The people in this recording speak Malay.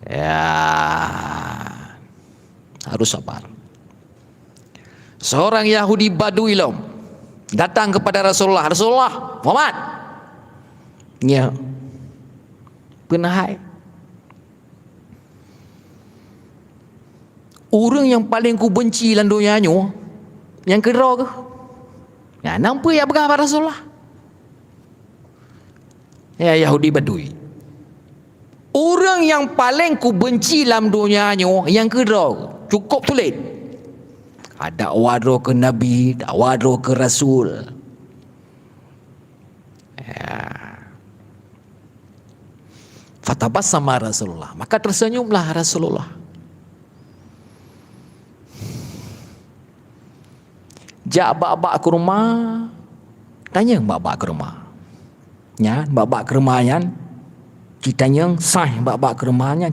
Ya, harus sabar. Seorang Yahudi Badui datang kepada Rasulullah. Rasulullah Muhammad, ya, penahai, orang yang paling ku benci dalam dunia ni yang kedua ke? Ya, nampak ya pegang Rasulullah. Ya, Yahudi Badui, orang yang paling ku benci dalam dunia ni yang kedua, cukup tulis. Dakwah ke Nabi, dakwah ke Rasul. Ya. Fatabassama Rasulullah, maka tersenyumlah Rasulullah. Jak bak-bak ke rumah, tanya bak-bak ke rumah. Ya, bak-bak ke rumah yan, kita tanya sah bak-bak ke rumahnya.